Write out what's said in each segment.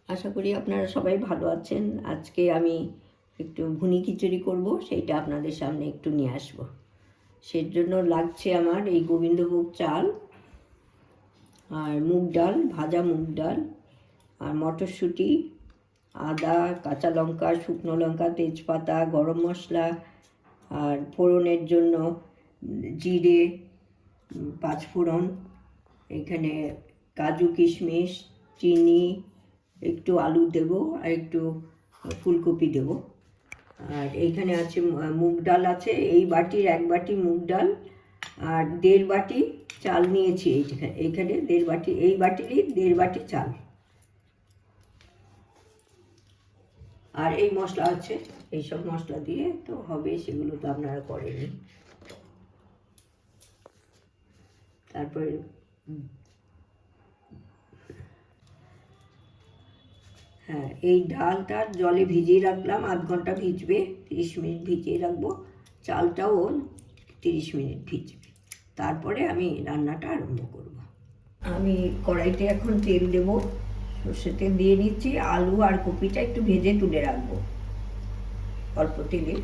আশা করি আপনারা সবাই ভালো আছেন। আজকে আমি একটু ভুনি খিচুড়ি করব, সেইটা আপনাদের সামনে একটু নিয়ে আসব। সের জন্য লাগছে আমার এই গোবিন্দভোগ চাল আর মুগ ডাল, ভাজা মুগ ডাল আর মটরশুঁটি, আদা, কাঁচা লঙ্কা, শুকনো লঙ্কা, তেজপাতা, গরম মশলা আর ফোড়নের জন্য জিরে, পাঁচফোড়ন, এখানে কাজু কিশমিশ, চিনি, একটু আলু দেব আর একটু ফুলকপি দেব। আর এইখানে আছে মুগ ডাল আছে, এই বাটির 1 বাটি মুগ ডাল আর 1.5 বাটি চাল নিয়েছি। এইখানে 1.5 বাটি, এই বাটিরই 1.5 বাটি চাল। আর এই মশলা আছে, এইসব মশলা দিয়ে তো হবে, সেগুলো তো আপনারা করেননি। তারপরে হ্যাঁ, এই ডালটা জলে ভিজিয়ে রাখলাম, 1/2 ঘন্টা ভিজবে, 30 মিনিট ভিজিয়ে রাখবো। চালটাও 30 মিনিট ভিজবে, তারপরে আমি রান্নাটা আরম্ভ করব। আমি কড়াইতে এখন তেল দেব, সর্ষের তেল দিয়ে নিচ্ছি। আলু আর কপিটা একটু ভেজে তুলে রাখবো, অল্প তেলে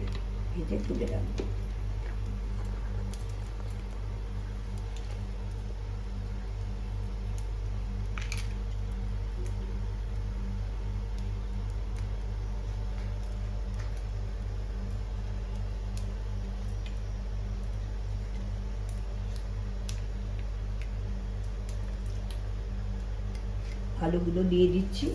ভেজে তুলে রাখবো। আলুগুলো দিয়ে দিচ্ছি।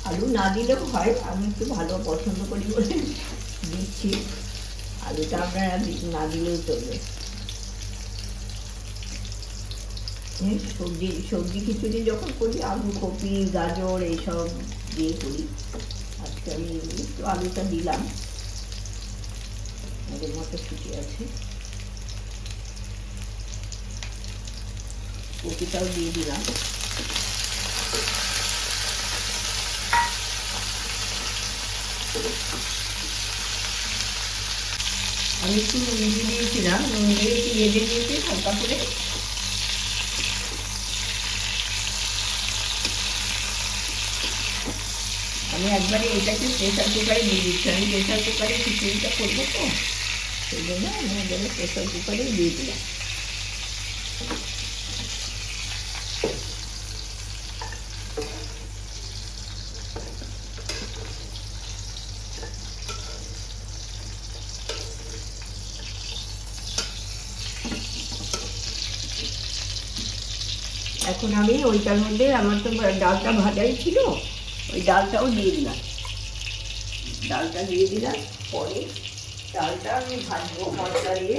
আলু না দিলেও হয়, আমি একটু ভালো পছন্দ করি বলে দিচ্ছি। আলুটা আপনারা না দিলেও চলবে। সবজি খিচুড়ি যখন করি আলু, কপি, গাজর এইসব দিয়ে করি। আজকে আমি একটু আলুটা দিলাম, আমাদের মটরশুঁটি আছে, কপিটাও দিয়ে দিলাম। আমি একটু নুন দিয়েছিলাম, নুন দিয়ে একটু ভেজে নিয়েছি হালকা করে। আমি একবারে এটাকে প্রেসার কুকারে দিয়ে দিচ্ছি। আমি প্রেসার কুকারে খিচুড়িটা করবো তো, সেই জন্য আমি একবারে প্রেসার কুকারে দিয়ে দিলাম। এখন আমি ওইটার মধ্যে, আমার তো ডালটা ভাজাই ছিল, ওই ডালটাও দিয়ে দিলাম। ডালটা দিয়ে দিলাম, পরে চালটা আমি ভাজবো মশলা দিয়ে।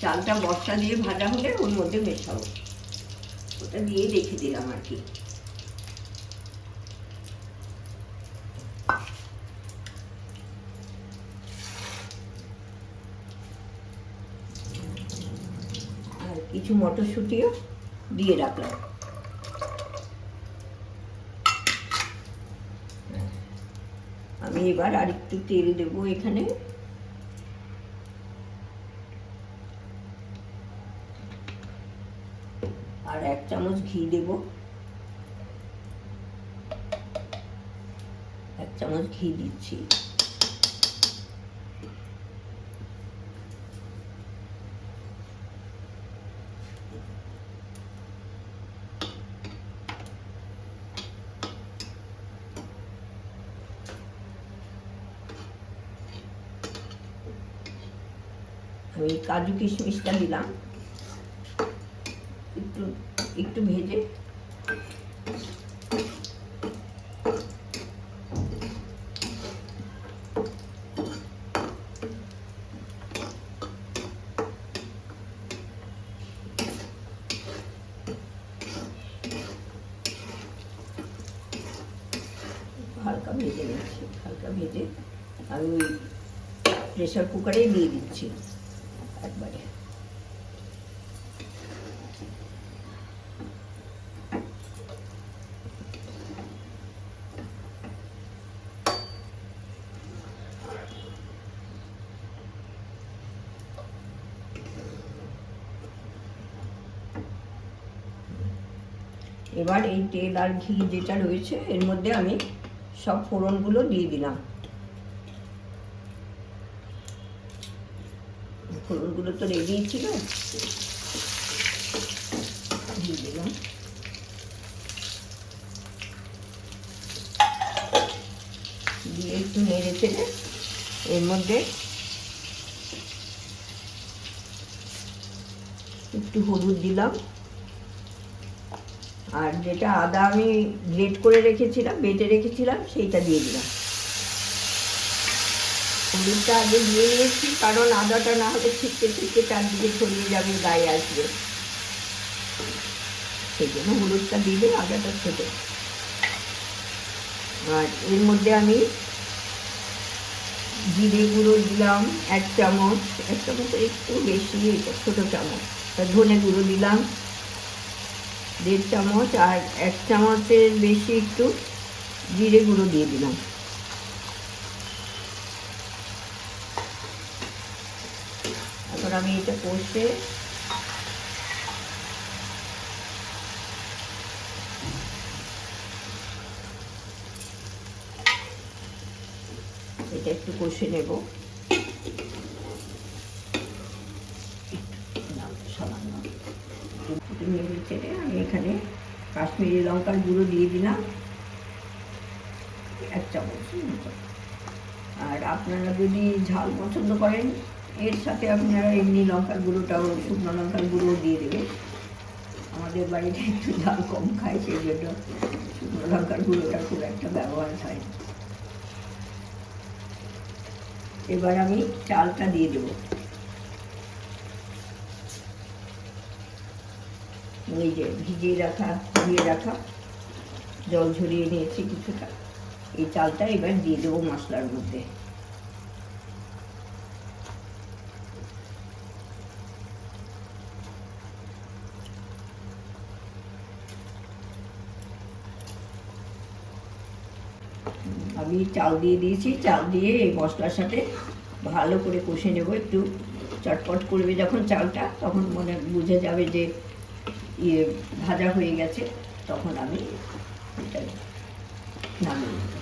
চালটা মশলা দিয়ে ভাজা হলে ওর মধ্যে মেশাবো, ওটা দিয়ে রেখে দিলাম আর কি। আর কিছু মটরশুঁটিও দিয়ে রাখলাম। আমি এবার আর একটু তেল দেবো এখানে। আর 1 চামচ ঘি দেব, 1 চামচ ঘি দিচ্ছি। আমি কাজু কিশমিশটা দিলাম, একটু একটু ভেজে। হালকা ভেজে নিচ্ছি, হালকা ভেজে আমি ওই প্রেসার কুকারে দিয়ে দিচ্ছি একবারে। এবার এই তেল আর ঘি যেটা রয়েছে এর মধ্যে আমি সব ফোড়নগুলো দিয়ে দিলাম। ফোড়নগুলো তো রেডি ছিল, দিয়ে দিলাম। দিয়ে একটু নেড়ে চেড়ে এর মধ্যে একটু হলুদ দিলাম, আর যেটা আদা আমি গ্রেট করে রেখেছিলাম, বেটে রেখেছিলাম, সেইটা দিয়ে দিলাম। হলুদটা আগে দিয়ে নিয়েছি, কারণ আদাটা না হলে ছিটকে ছিটকে চারদিকে ছড়িয়ে যাবে, গায়ে আসবে, সেই জন্য হলুদটা দিলে আদাটা ছোটো। আর এর মধ্যে আমি জিরে গুঁড়ো দিলাম 1 চামচ, 1 চামচের একটু বেশি, এটা ছোটো চামচ। ধনে গুঁড়ো দিলাম 1.5 চামচ, আর 1 চামচের বেশি একটু জিরে গুঁড়ো দিয়ে দিলাম। এখন আমি এটা কষে এটা একটু কষে নেব। সামান্য নেড়ে চেড়ে আমি এখানে কাশ্মীরি লঙ্কার গুঁড়ো দিয়ে দিলাম 1 চামচ। আর আপনারা যদি ঝাল পছন্দ করেন, এর সাথে আপনারা এমনি লঙ্কার গুঁড়োটাও, শুকনো লঙ্কার গুঁড়োও দিয়ে দেবেন। আমাদের বাড়িতে একটু ঝাল কম খায়, সেই জন্য শুকনো লঙ্কার গুঁড়োটা খুব একটা ব্যবহার হয়। এবার আমি চালটা দিয়ে দেবো। এই যে ভিজিয়ে রাখা, ধুয়ে রাখা, জল ঝরিয়ে নিয়েছি কিছুটা, এই চালটা এবার দিয়ে দেবো মশলার মধ্যে। আমি চাল দিয়ে দিয়েছি, চাল দিয়ে এই মশলার সাথে ভালো করে কষে নেব। একটু চটপট করবে যখন চালটা, তখন মনে বুঝে যাবে যে ভাজা হয়ে গেছে, তখন আমি এটা নামিয়ে নেব।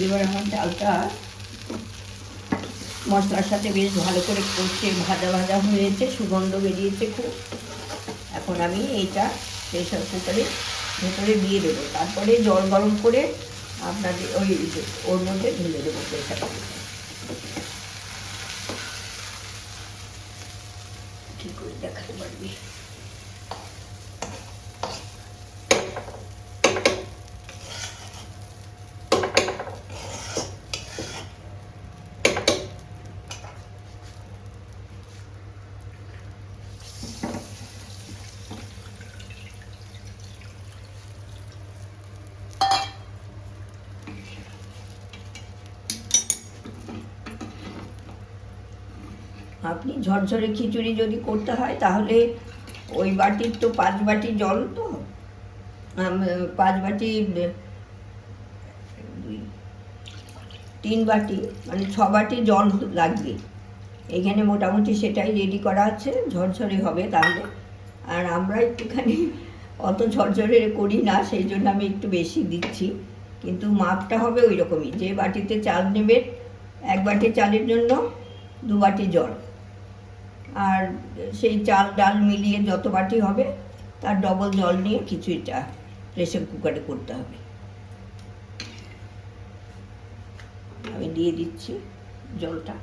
এবার আমার চালটা মশলার সাথে বেশ ভালো করে কষে ভাজা ভাজা হয়েছে, সুগন্ধ বেরিয়েছে খুব। এখন আমি এইটা প্রেসার কুকারে ভেতরে দিয়ে দেবো, তারপরে জল গরম করে আপনাদের ওর মধ্যে ঢেলে দেবো প্রেসার কুকারে। ঠিক করে দেখাতে পারবি। আপনি ঝরঝরে খিচুড়ি যদি করতে হয় তাহলে ওই বাটির তো 5 বাটি জল, তো 5 বাটি 3 বাটি মানে 6 বাটি জল লাগবে। এখানে মোটামুটি সেটাই রেডি করা আছে, ঝরঝরে হবে তাহলে। আর আমরা একটুখানি অত ঝরঝরে করি না, সেই জন্য আমি একটু বেশি দিচ্ছি, কিন্তু মাপটা হবে ওই রকমই। যে বাটিতে চাল নেবেন 1 বাটি চালের জন্য 2 বাটি জল, আর সেই চাল ডাল মিলিয়ে যত বাটি হবে তার ডবল জল নিয়ে খিচুড়িটা প্রেসার কুকারে করতে হবে। আমি দিয়ে দিচ্ছি জলটা।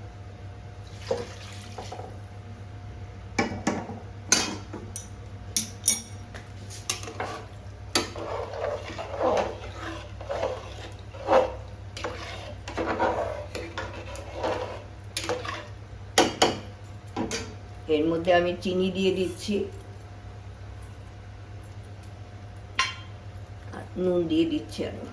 এর মধ্যে আমি চিনি দিয়ে দিচ্ছি, আর নুন দিয়ে দিচ্ছি আরো।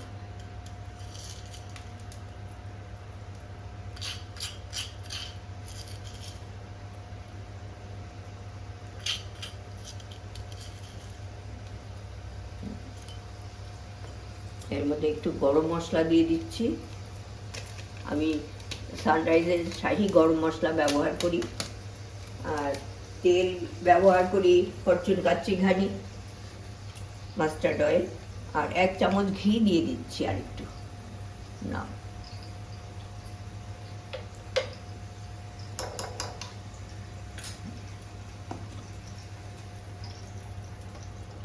এর মধ্যে একটু গরম মশলা দিয়ে দিচ্ছি। আমি সানরাইজের শাহি গরম মশলা ব্যবহার করি, আর তেল ব্যবহার করি ফরচুন কাচ্চি ঘানি মাস্টার্ড অয়েল, আর 1 চামচ ঘি দিয়ে দিচ্ছি আর একটু না।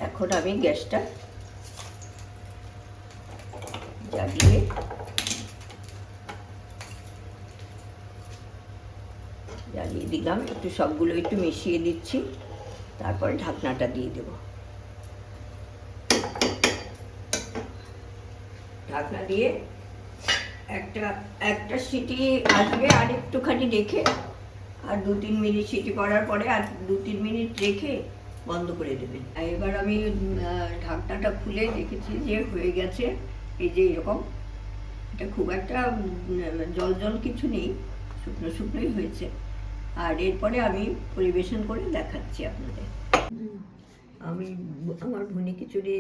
এখন আমি গ্যাসটা জ্বালিয়ে দিলাম, একটু সবগুলো একটু মিশিয়ে দিচ্ছি, তারপরে ঢাকনাটা দিয়ে দেব। ঢাকনা দিয়ে একটা সিটি আসবে, আর একটুখানি রেখে, আর 2-3 মিনিট সিটি করার পরে আর 2-3 মিনিট রেখে বন্ধ করে দেবেন। এবার আমি ঢাকনাটা খুলে দেখেছি যে হয়ে গেছে, এই যে এরকম। এটা খুব একটা জল জল কিছু নেই, শুকনো শুকনোই হয়েছে। আর এরপরে আমি পরিবেশন করে দেখাচ্ছি আপনাদের। আমার ভুনি খিচুড়ি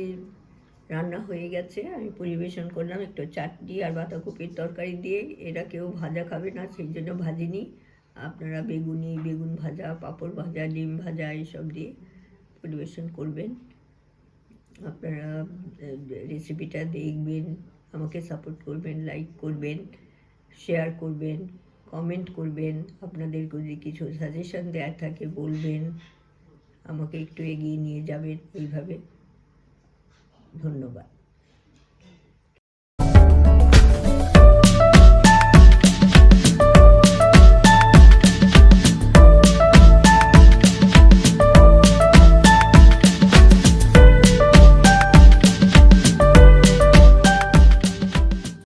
রান্না হয়ে গেছে, আমি পরিবেশন করলাম একটু চাটনি আর বাঁধাকপির তরকারি দিয়ে। এরা কেউ ভাজা খাবে না, সেই জন্য ভাজিনি। আপনারা বেগুন ভাজা, পাঁপড় ভাজা, ডিম ভাজা এইসব দিয়ে পরিবেশন করবেন। আপনারা রেসিপিটা দেখবেন, আমাকে সাপোর্ট করবেন, লাইক করবেন, শেয়ার করবেন, কমেন্ট করবেন। আপনাদের যদি কিছু সাজেশন দেওয়ার থাকে বলবেন, আমাকে একটু এগিয়ে নিয়ে যাবেন এইভাবে। ধন্যবাদ।